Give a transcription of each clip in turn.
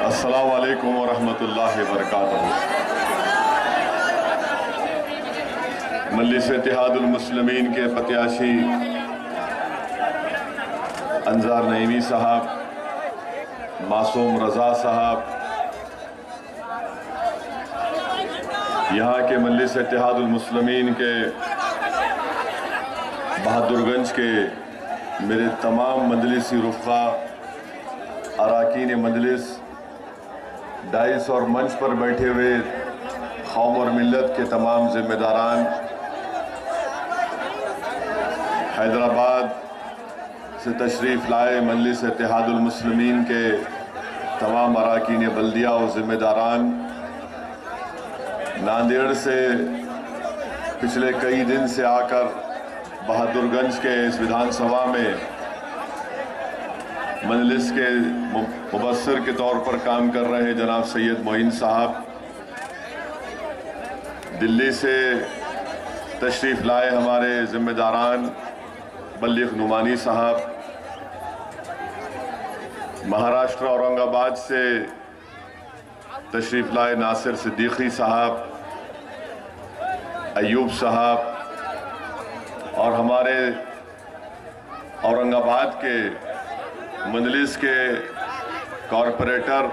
अस्सलामु अलैकुम वरहमतुल्लाहि वबरकातुहू। मजलिस इत्तेहादुल मुस्लिमीन के प्रत्याशी अंजार नईमी साहब, मासूम रजा साहब, यहाँ के मजलिस इत्तेहादुल मुस्लिमीन के बहादुरगंज के मेरे तमाम मजलिसी रुफ़ा, अराकीन मजलिस, डाइस और मंच पर बैठे हुए कौम और मिल्लत के तमाम जिम्मेदारान, हैदराबाद से तशरीफ़ लाए मजलिस इत्तेहादुल मुस्लिमीन के तमाम अराकीन बल्दिया और जिम्मेदारान, नांदेड़ से पिछले कई दिन से आकर बहादुरगंज के इस विधानसभा में मजलिस के मुबस्सिर के तौर पर काम कर रहे जनाब सैयद मोइन साहब, दिल्ली से तशरीफ़ लाए हमारे ज़िम्मेदारान बल्लिग नुमानी साहब, महाराष्ट्र औरंगाबाद से तशरीफ़ लाए नासिर सिद्दीकी साहब, अयूब साहब, और हमारे औरंगाबाद के मजलिस के कॉरपोरेटर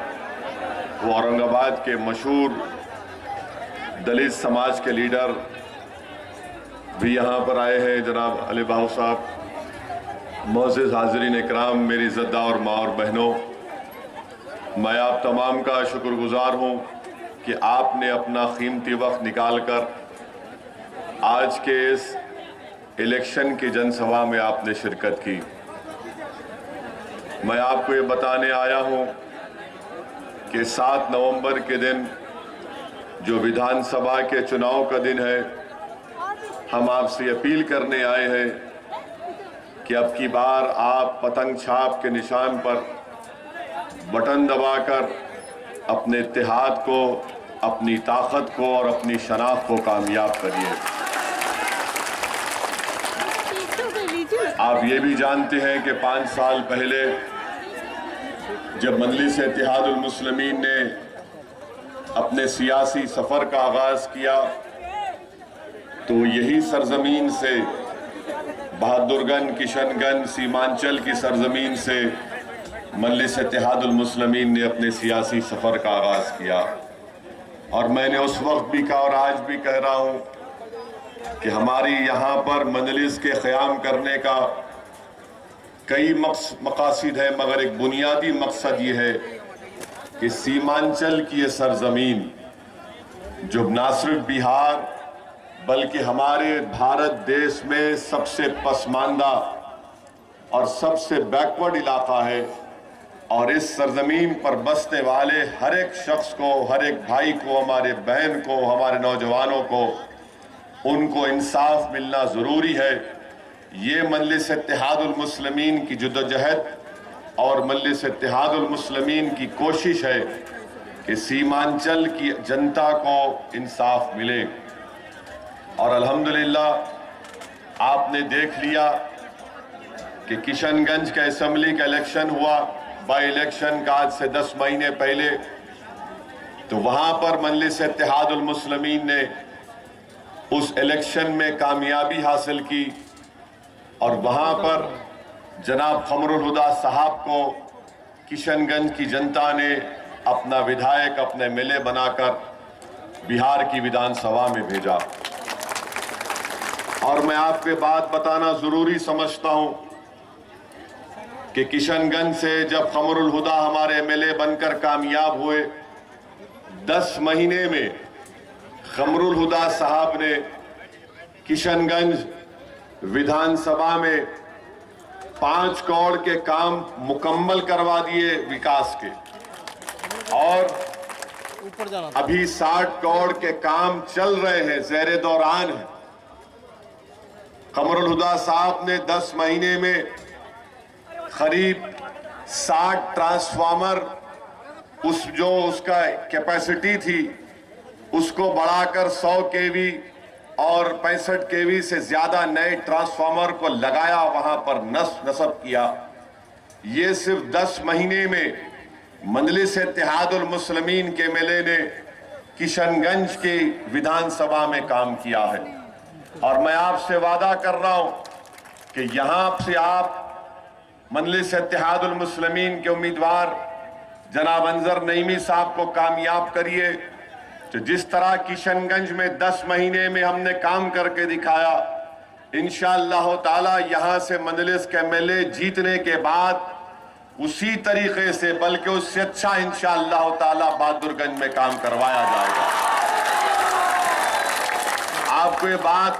वो औरंगाबाद के मशहूर दलित समाज के लीडर भी यहाँ पर आए हैं जनाब अली बाहू साहब। मोअज़्ज़िज़ हाज़रीन इकराम, मेरी इज़्ज़तदार माँ और बहनों, मैं आप तमाम का शुक्रगुज़ार हूँ कि आपने अपना कीमती वक्त निकाल कर आज के इस इलेक्शन की जनसभा में आपने शिरकत की। मैं आपको ये बताने आया हूँ कि 7 नवंबर के दिन जो विधानसभा के चुनाव का दिन है, हम आपसे अपील करने आए हैं कि अब की बार आप पतंग छाप के निशान पर बटन दबाकर अपने इत्तेहाद को, अपनी ताकत को और अपनी शनाख्त को कामयाब करिए। आप ये भी जानते हैं कि 5 साल पहले जब मजलिस इत्तेहादुल मुस्लिमीन ने अपने सियासी सफ़र का आगाज़ किया तो यही सरजमीन से, बहादुरगंज, किशनगंज, सीमांचल की सरजमीन से मजलिस इत्तेहादुल मुस्लिमीन ने अपने सियासी सफ़र का आगाज़ किया। और मैंने उस वक्त भी कहा और आज भी कह रहा हूँ कि हमारी यहाँ पर मजलिस के क़याम करने का कई मकासद है, मगर एक बुनियादी मकसद ये है कि सीमांचल की ये सरजमीन जो ना सिर्फ बिहार बल्कि हमारे भारत देश में सबसे पसमानदा और सबसे बैकवर्ड इलाका है, और इस सरजमीन पर बसने वाले हर एक शख्स को, हर एक भाई को, हमारे बहन को, हमारे नौजवानों को, उनको इंसाफ मिलना ज़रूरी है। ये मजलिस इत्तेहादुल मुस्लिमीन की जद्दोजहद और मजलिस इत्तेहादुल मुस्लिमीन की कोशिश है कि सीमांचल की जनता को इंसाफ मिले। और अल्हम्दुलिल्लाह आपने देख लिया कि किशनगंज का असेंबली का इलेक्शन हुआ, बाई इलेक्शन का आज से 10 महीने पहले, तो वहाँ पर मजलिस इत्तेहादुल मुस्लिमीन ने उस इलेक्शन में कामयाबी हासिल की और वहाँ पर जनाब क़मरुल हुदा साहब को किशनगंज की जनता ने अपना विधायक, अपने एमएलए बनाकर बिहार की विधानसभा में भेजा। और मैं आपके बात बताना ज़रूरी समझता हूँ कि किशनगंज से जब क़मरुल हुदा हमारे एमएलए बनकर कामयाब हुए, 10 महीने में क़मरुल हुदा साहब ने किशनगंज विधानसभा में 5 करोड़ के काम मुकम्मल करवा दिए विकास के, और अभी 60 करोड़ के काम चल रहे हैं, ज़ेरे दौरान है। क़मरुल हुदा साहब ने 10 महीने में करीब 60 ट्रांसफार्मर, उसका कैपेसिटी थी उसको बढ़ाकर 100 केवी और 65 केवी से ज्यादा नए ट्रांसफार्मर को लगाया, वहां पर नस्ब किया। ये सिर्फ 10 महीने में मजलिस इत्तेहादुल मुस्लिमीन के एमएलए ने किशनगंज की विधानसभा में काम किया है और मैं आपसे वादा कर रहा हूं कि यहां से आप मजलिस इत्तेहादुल मुस्लिमीन के उम्मीदवार जनाब अंजर नईमी साहब को कामयाब करिए। तो जिस तरह किशनगंज में 10 महीने में हमने काम करके दिखाया, इंशाअल्लाह ताला यहां से मजलिस के एमएलए जीतने के बाद उसी तरीके से बल्कि उससे अच्छा इंशाअल्लाह ताला बहादुरगंज में काम करवाया जाएगा। आपको ये बात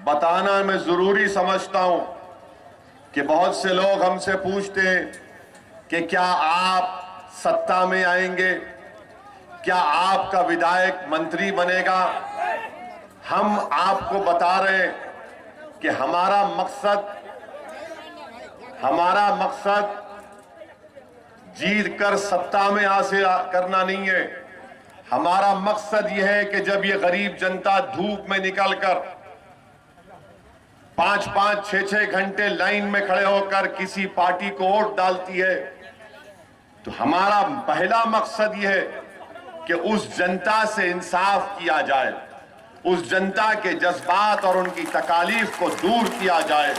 बताना मैं जरूरी समझता हूं कि बहुत से लोग हमसे पूछते हैं कि क्या आप सत्ता में आएंगे, क्या आपका विधायक मंत्री बनेगा। हम आपको बता रहे हैं कि हमारा मकसद जीत कर सत्ता में हासिल करना नहीं है। हमारा मकसद यह है कि जब ये गरीब जनता धूप में निकलकर 5-5, 6-6 घंटे लाइन में खड़े होकर किसी पार्टी को वोट डालती है, तो हमारा पहला मकसद यह है कि उस जनता से इंसाफ किया जाए, उस जनता के जज्बात और उनकी तकालीफ को दूर किया जाए।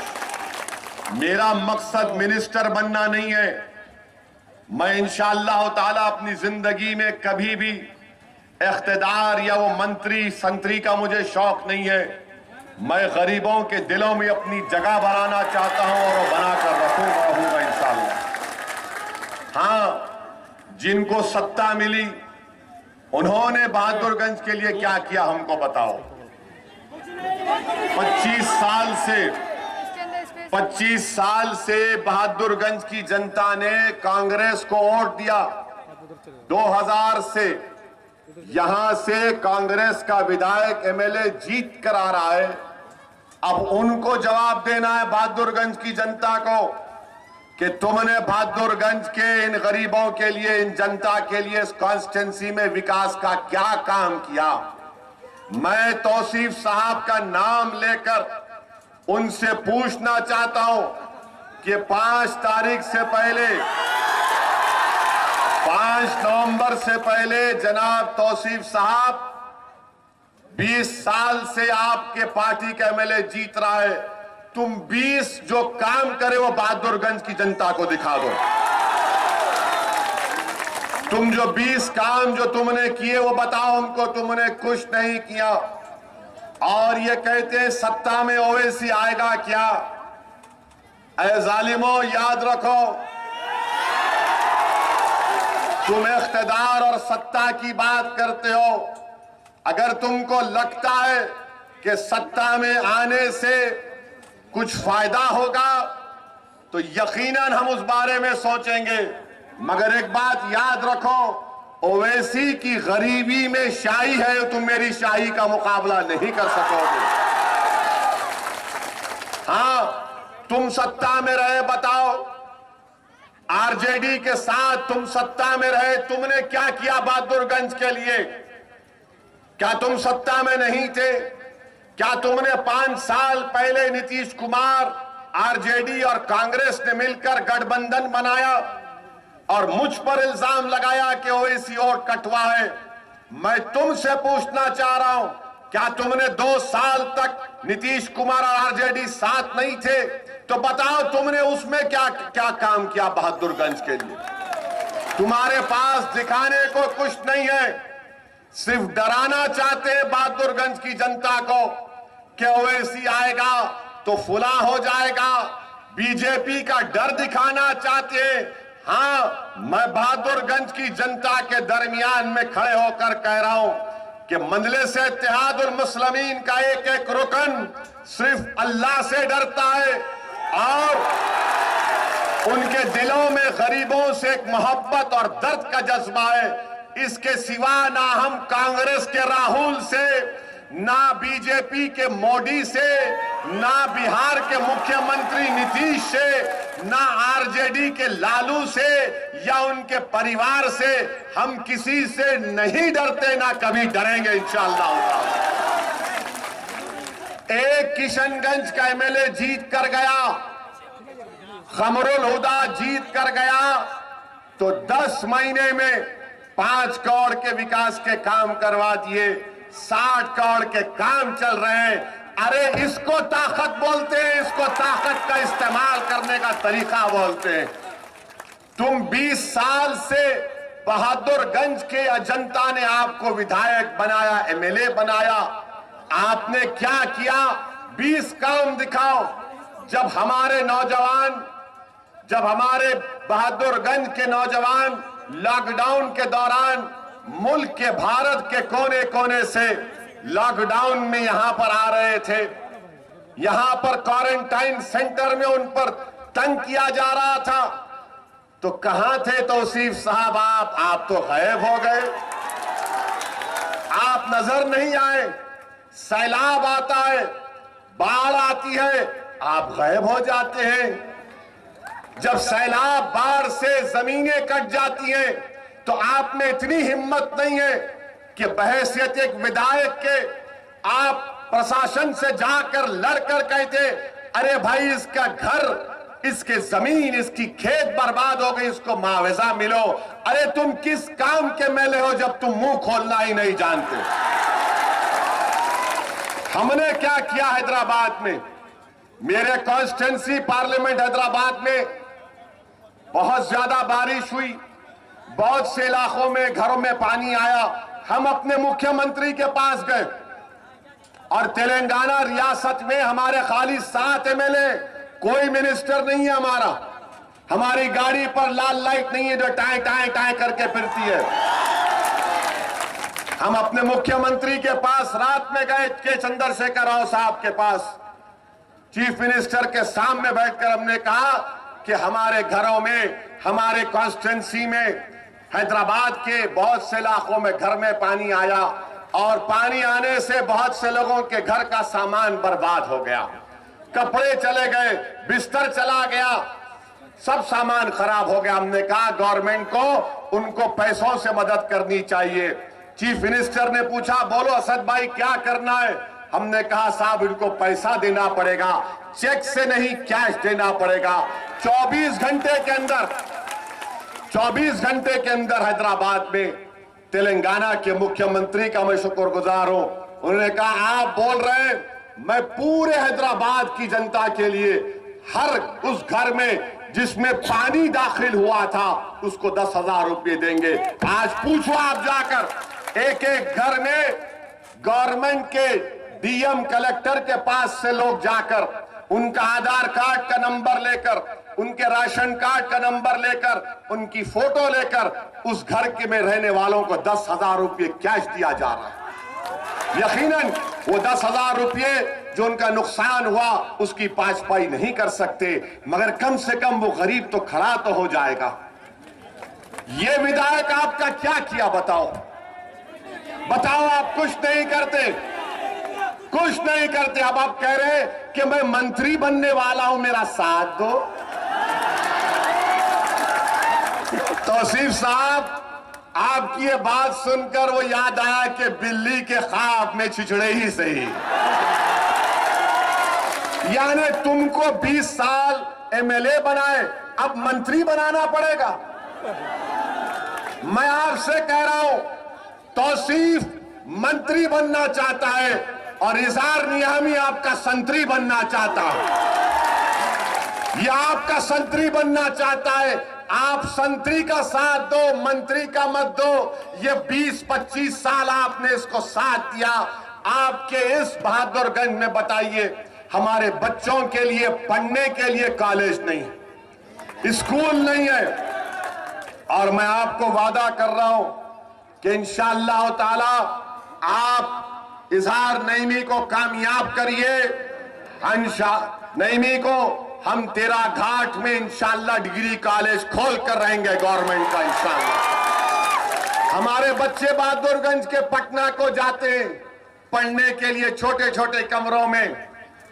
मेरा मकसद मिनिस्टर बनना नहीं है। मैं इंशाअल्लाह ताला अपनी जिंदगी में कभी भी इख्तिदार या वो मंत्री संतरी का मुझे शौक नहीं है। मैं गरीबों के दिलों में अपनी जगह बनाना चाहता हूं और वो बनाकर रहूंगा इंशाअल्लाह। हाँ, जिनको सत्ता मिली उन्होंने बहादुरगंज के लिए क्या किया हमको बताओ। 25 साल से बहादुरगंज की जनता ने कांग्रेस को वोट दिया। 2000 से यहां से कांग्रेस का विधायक एमएलए जीत कर आ रहा है। अब उनको जवाब देना है बहादुरगंज की जनता को कि तुमने बहादुरगंज के इन गरीबों के लिए, इन जनता के लिए इस कॉन्स्टिट्यूंसी में विकास का क्या काम किया। मैं तौसीफ साहब का नाम लेकर उनसे पूछना चाहता हूं कि 5 तारीख से पहले, 5 नवंबर से पहले जनाब तौसीफ साहब 20 साल से आपके पार्टी का एमएलए जीत रहा है। तुम 20 जो काम करे वो बहादुरगंज की जनता को दिखा दो। तुम जो 20 काम जो तुमने किए वो बताओ हमको। तुमने कुछ नहीं किया और ये कहते हैं सत्ता में ओवैसी आएगा क्या। ऐ जालिमों, याद रखो, तुम इख्तिदार और सत्ता की बात करते हो। अगर तुमको लगता है कि सत्ता में आने से कुछ फायदा होगा तो यकीनन हम उस बारे में सोचेंगे, मगर एक बात याद रखो, ओवैसी की गरीबी में शाही है, तुम मेरी शाही का मुकाबला नहीं कर सकोगे। हां, तुम सत्ता में रहे, बताओ आरजेडी के साथ तुम सत्ता में रहे, तुमने क्या किया बहादुरगंज के लिए। क्या तुम सत्ता में नहीं थे? क्या तुमने 5 साल पहले नीतीश कुमार, आरजेडी और कांग्रेस ने मिलकर गठबंधन बनाया और मुझ पर इल्जाम लगाया कि ओवैसी और कटवा है। मैं तुमसे पूछना चाह रहा हूं, क्या तुमने 2 साल तक नीतीश कुमार और आरजेडी साथ नहीं थे? तो बताओ तुमने उसमें क्या क्या काम किया बहादुरगंज के लिए। तुम्हारे पास दिखाने को कुछ नहीं है, सिर्फ डराना चाहते हैं बहादुरगंज की जनता को कि ओवैसी आएगा तो फुला हो जाएगा। बीजेपी का डर दिखाना चाहते हैं। हां, मैं बहादुरगंज की जनता के दरमियान में खड़े होकर कह रहा हूं कि मजलिस इत्तेहादुल मुस्लिमीन का एक एक रुकन सिर्फ अल्लाह से डरता है और उनके दिलों में गरीबों से एक मोहब्बत और दर्द का जज्बा है। इसके सिवा ना हम कांग्रेस के राहुल से, ना बीजेपी के मोदी से, ना बिहार के मुख्यमंत्री नीतीश से, ना आरजेडी के लालू से या उनके परिवार से, हम किसी से नहीं डरते, ना कभी डरेंगे इंशाअल्लाह। एक किशनगंज का एमएलए जीत कर गया, खमरुल हुदा जीत कर गया, तो 10 महीने में 5 करोड़ के विकास के काम करवा दिए, 60 करोड़ के काम चल रहे हैं। अरे इसको ताकत बोलते हैं, इसको ताकत का इस्तेमाल करने का तरीका बोलते हैं। तुम 20 साल से बहादुरगंज के जनता ने आपको विधायक बनाया, एमएलए बनाया, आपने क्या किया? 20 काम दिखाओ। जब हमारे बहादुरगंज के नौजवान लॉकडाउन के दौरान मुल्क के, भारत के कोने कोने से लॉकडाउन में यहां पर आ रहे थे, यहां पर क्वारंटाइन सेंटर में उन पर तंग किया जा रहा था, तो कहां थे तौसीफ साहब? आप तो गायब हो गए, आप नजर नहीं आए। सैलाब आता है, बाढ़ आती है, आप गायब हो जाते हैं। जब सैलाब, बाढ़ से जमीनें कट जाती हैं, तो आप में इतनी हिम्मत नहीं है कि बहैसियत एक विधायक के आप प्रशासन से जाकर लड़कर कहते, अरे भाई इसका घर, इसके जमीन, इसकी खेत बर्बाद हो गई, इसको मुआवजा मिलो। अरे तुम किस काम के मेले हो जब तुम मुंह खोलना ही नहीं जानते? हमने क्या किया हैदराबाद में, मेरे कॉन्स्टिट्यूंसी पार्लियामेंट हैदराबाद में बहुत ज्यादा बारिश हुई, बहुत से इलाकों में घरों में पानी आया। हम अपने मुख्यमंत्री के पास गए और तेलंगाना रियासत में हमारे खाली 7 एमएलए, कोई मिनिस्टर नहीं है हमारी गाड़ी पर लाल लाइट नहीं है जो टाए टाए टाए करके फिरती है। हम अपने मुख्यमंत्री के पास रात में गए, के चंद्रशेखर राव साहब के पास, चीफ मिनिस्टर के सामने बैठकर हमने कहा कि हमारे घरों में, हमारे कॉन्स्टिट्यूंसी में, हैदराबाद के बहुत से इलाकों में घर में पानी आया और पानी आने से बहुत से लोगों के घर का सामान बर्बाद हो गया, कपड़े चले गए, बिस्तर चला गया, सब सामान खराब हो गया। हमने कहा गवर्नमेंट को उनको पैसों से मदद करनी चाहिए। चीफ मिनिस्टर ने पूछा, बोलो असद भाई क्या करना है? हमने कहा साहब इनको पैसा देना पड़ेगा, चेक से नहीं कैश देना पड़ेगा। 24 घंटे के अंदर हैदराबाद में तेलंगाना के मुख्यमंत्री का मैं शुक्रगुजार हूं। उन्होंने कहा आप बोल रहे हैं, मैं पूरे हैदराबाद की जनता के लिए हर उस घर में जिसमें पानी दाखिल हुआ था उसको 10,000 रुपये देंगे। आज पूछो आप जाकर, एक एक घर में गवर्नमेंट के डीएम, कलेक्टर के पास से लोग जाकर उनका आधार कार्ड का नंबर लेकर, उनके राशन कार्ड का नंबर लेकर, उनकी फोटो लेकर उस घर के में रहने वालों को 10,000 रुपये कैश दिया जा रहा है। यकीनन वो 10,000 रुपये जो उनका नुकसान हुआ उसकी भरपाई नहीं कर सकते, मगर कम से कम वो गरीब तो खड़ा तो हो जाएगा। ये विधायक आपका क्या किया बताओ? आप कुछ नहीं करते, कुछ नहीं करते। अब आप कह रहे हैं कि मैं मंत्री बनने वाला हूं, मेरा साथ दो। तौसीफ साहब, आपकी ये बात सुनकर वो याद आया कि बिल्ली के ख्वाब में छिछड़े ही सही। यानी तुमको 20 साल एमएलए बनाए, अब मंत्री बनाना पड़ेगा। मैं आपसे कह रहा हूं, तौसीफ मंत्री बनना चाहता है और इज़हार नियामी आपका संतरी बनना चाहता है। यह आपका संतरी बनना चाहता है। आप संतरी का साथ दो, मंत्री का मत दो। ये 20-25 साल आपने इसको साथ दिया। आपके इस बहादुरगंज में बताइए, हमारे बच्चों के लिए पढ़ने के लिए कॉलेज नहीं है, स्कूल नहीं है। और मैं आपको वादा कर रहा हूं कि इंशाअल्लाह ताला आप इज़हार नईमी को कामयाब करिए। नईमी को हम तेरा घाट में इंशाअल्लाह डिग्री कॉलेज खोल कर रहेंगे गवर्नमेंट का इंशाअल्लाह। हमारे बच्चे बहादुरगंज के पटना को जाते हैं पढ़ने के लिए, छोटे छोटे कमरों में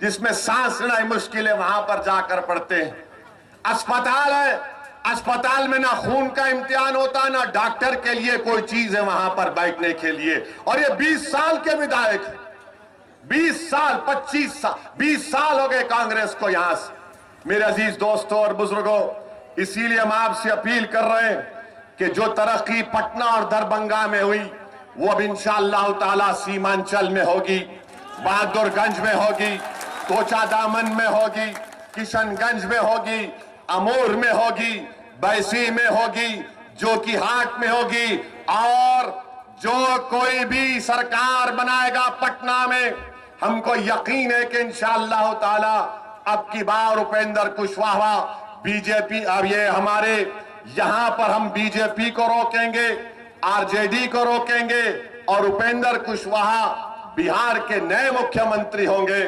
जिसमें सांस लेना मुश्किल है, वहां पर जाकर पढ़ते हैं। अस्पताल है, अस्पताल में ना खून का इम्तिहान होता, ना डॉक्टर के लिए कोई चीज है वहां पर बैठने के लिए। और ये 20 साल के विधायक, 20 साल 25 साल 20 साल हो गए कांग्रेस को यहां से। मेरे अजीज दोस्तों और बुजुर्गों, इसीलिए हम आपसे अपील कर रहे हैं कि जो तरक्की पटना और दरभंगा में हुई वो अब इंशाअल्लाह ताला सीमांचल में होगी, बहादुरगंज में होगी, कोचादामन में होगी, किशनगंज में होगी, अमूर में होगी, बैसी में होगी, जोकीहाट में होगी। और जो कोई भी सरकार बनाएगा पटना में, हमको यकीन है कि इंशाअल्लाह ताला अब की बार उपेंद्र कुशवाहा बीजेपी, अब ये हमारे यहां पर हम बीजेपी को रोकेंगे, आरजेडी को रोकेंगे और उपेंद्र कुशवाहा बिहार के नए मुख्यमंत्री होंगे।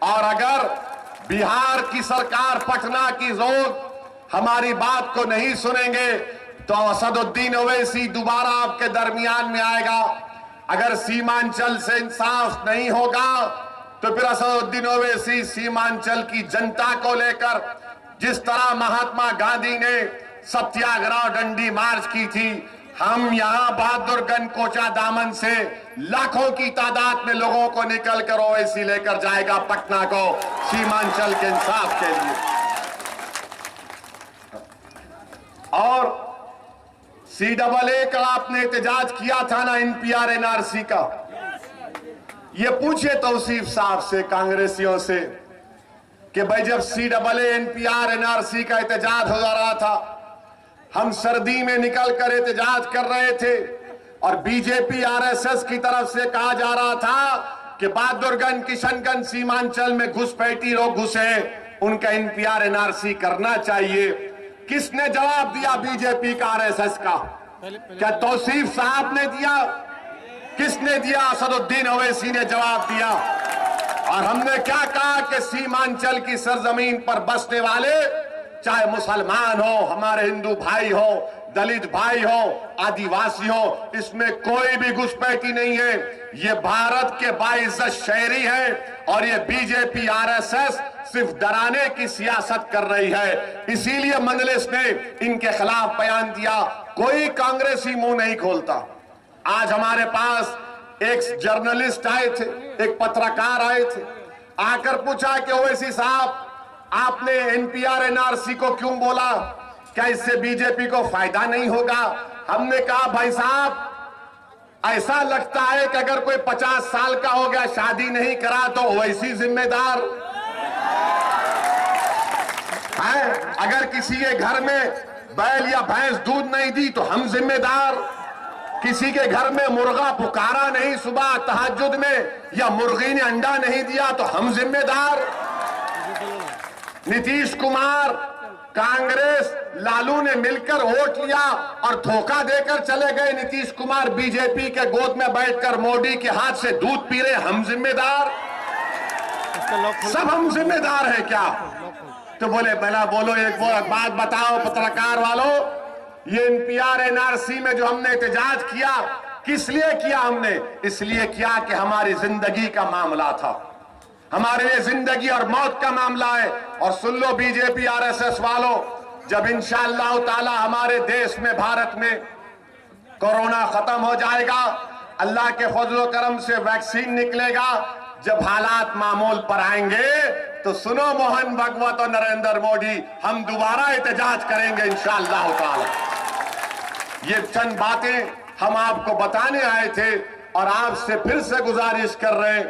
और अगर बिहार की सरकार पटना की लोग हमारी बात को नहीं सुनेंगे तो असदुद्दीन ओवैसी दोबारा आपके दरमियान में आएगा। अगर सीमांचल से इंसाफ नहीं होगा तो फिर असदुद्दीन ओवैसी सीमांचल की जनता को लेकर, जिस तरह महात्मा गांधी ने सत्याग्रह डंडी मार्च की थी, हम यहां बहादुरगंज कोचादामन से लाखों की तादाद में लोगों को निकल कर ओवैसी लेकर जाएगा पटना को सीमांचल के इंसाफ के लिए। और CAA का आपने एहतजाज किया था ना, NPR NRC का, ये पूछे तौसीफ साहब से, कांग्रेसियों से, कि भाई जब CAA NPR NRC का एहतजाज हो रहा था, हम सर्दी में निकल कर एहतजाज कर रहे थे और बीजेपी RSS की तरफ से कहा जा रहा था कि बहादुरगंज किशनगंज सीमांचल में घुसपैठी लोग घुसे, उनका NPR NRC करना चाहिए। किसने जवाब दिया? बीजेपी का, RSS का? क्या तौसीफ साहब ने दिया? किसने दिया? असदुद्दीन ओवैसी ने जवाब दिया। और हमने क्या कहा कि सीमांचल की सरजमीन पर बसने वाले, चाहे मुसलमान हो, हमारे हिंदू भाई हो, दलित भाई हो, आदिवासी हो, इसमें कोई भी घुसपैठी नहीं है। ये भारत के बाइज्जत शहरी है और ये बीजेपी RSS सिर्फ डराने की सियासत कर रही है। इसीलिए मजलिस ने इनके खिलाफ बयान दिया। कोई कांग्रेसी मुंह नहीं खोलता। आज हमारे पास एक जर्नलिस्ट आए थे, एक पत्रकार आए थे, आकर पूछा कि ओवैसी साहब आपने NPR NRC को क्यों बोला, क्या इससे बीजेपी को फायदा नहीं होगा? हमने कहा भाई साहब, ऐसा लगता है कि अगर कोई 50 साल का हो गया, शादी नहीं करा, तो ओवैसी जिम्मेदार है। अगर किसी के घर में बैल या भैंस दूध नहीं दी तो हम जिम्मेदार। किसी के घर में मुर्गा पुकारा नहीं सुबह तहज्जुद में, या मुर्गी ने अंडा नहीं दिया तो हम जिम्मेदार। नीतीश कुमार, कांग्रेस, लालू ने मिलकर वोट लिया और धोखा देकर चले गए। नीतीश कुमार बीजेपी के गोद में बैठकर मोदी के हाथ से दूध पी रहे, हम जिम्मेदार? सब हम जिम्मेदार है क्या? तो बोले बना बोलो, एक बात बताओ पत्रकार वालों, ये NPR NRC में जो हमने एहतजाज किया, किस लिए किया हमने? इसलिए किया कि हमारी जिंदगी का मामला था, हमारे लिए जिंदगी और मौत का मामला है। और सुन लो बीजेपी RSS वालों, जब इंशाअल्लाह ताला हमारे देश में, भारत में कोरोना खत्म हो जाएगा, अल्लाह के फजल करम से वैक्सीन निकलेगा, जब हालात मामूल पर आएंगे तो सुनो मोहन भागवत और नरेंद्र मोदी, हम दोबारा एहतजाज करेंगे इंशाअल्लाह ताला। ये चंद बातें हम आपको बताने आए थे और आपसे फिर से गुजारिश कर रहे हैं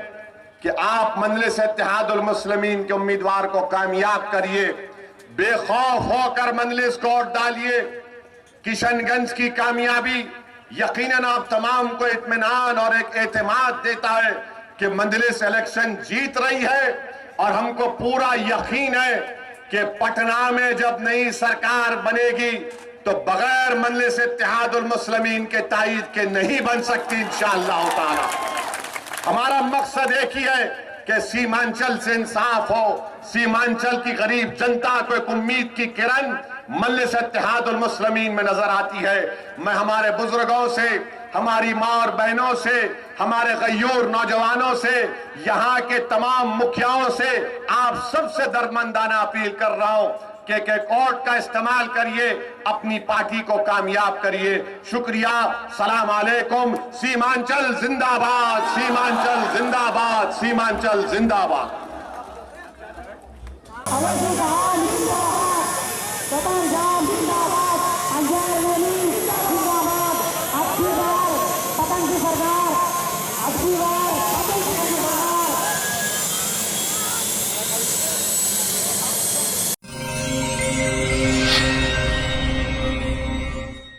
कि आप मजलिस इत्तेहादुल मुस्लिमीन के उम्मीदवार को कामयाब करिए, बेखौफ होकर मजलिस को वोट डालिए। किशनगंज की कामयाबी यकीनन आप तमाम को इत्मीनान और एक एतमाद देता है कि मजलिस इलेक्शन जीत रही है। और हमको पूरा यकीन है कि पटना में जब नई सरकार बनेगी तो बगैर मजलिस इत्तेहादुल मुस्लिमीन के ताईद के नहीं बन सकती इंशाअल्लाह ताला। हमारा मकसद एक ही है कि सीमांचल से इंसाफ हो, सीमांचल की गरीब जनता को एक उम्मीद की किरण मजलिस इत्तेहादुल मुस्लिमीन में नजर आती है। मैं हमारे बुजुर्गों से, हमारी माँ और बहनों से, हमारे गयूर नौजवानों से, यहाँ के तमाम मुखियाओं से आप सबसे दरमंदाना अपील कर रहा हूं कि वोट का इस्तेमाल करिए, अपनी पार्टी को कामयाब करिए। शुक्रिया, सलाम अलैकुम। सीमांचल जिंदाबाद, सीमांचल जिंदाबाद, सीमांचल जिंदाबाद।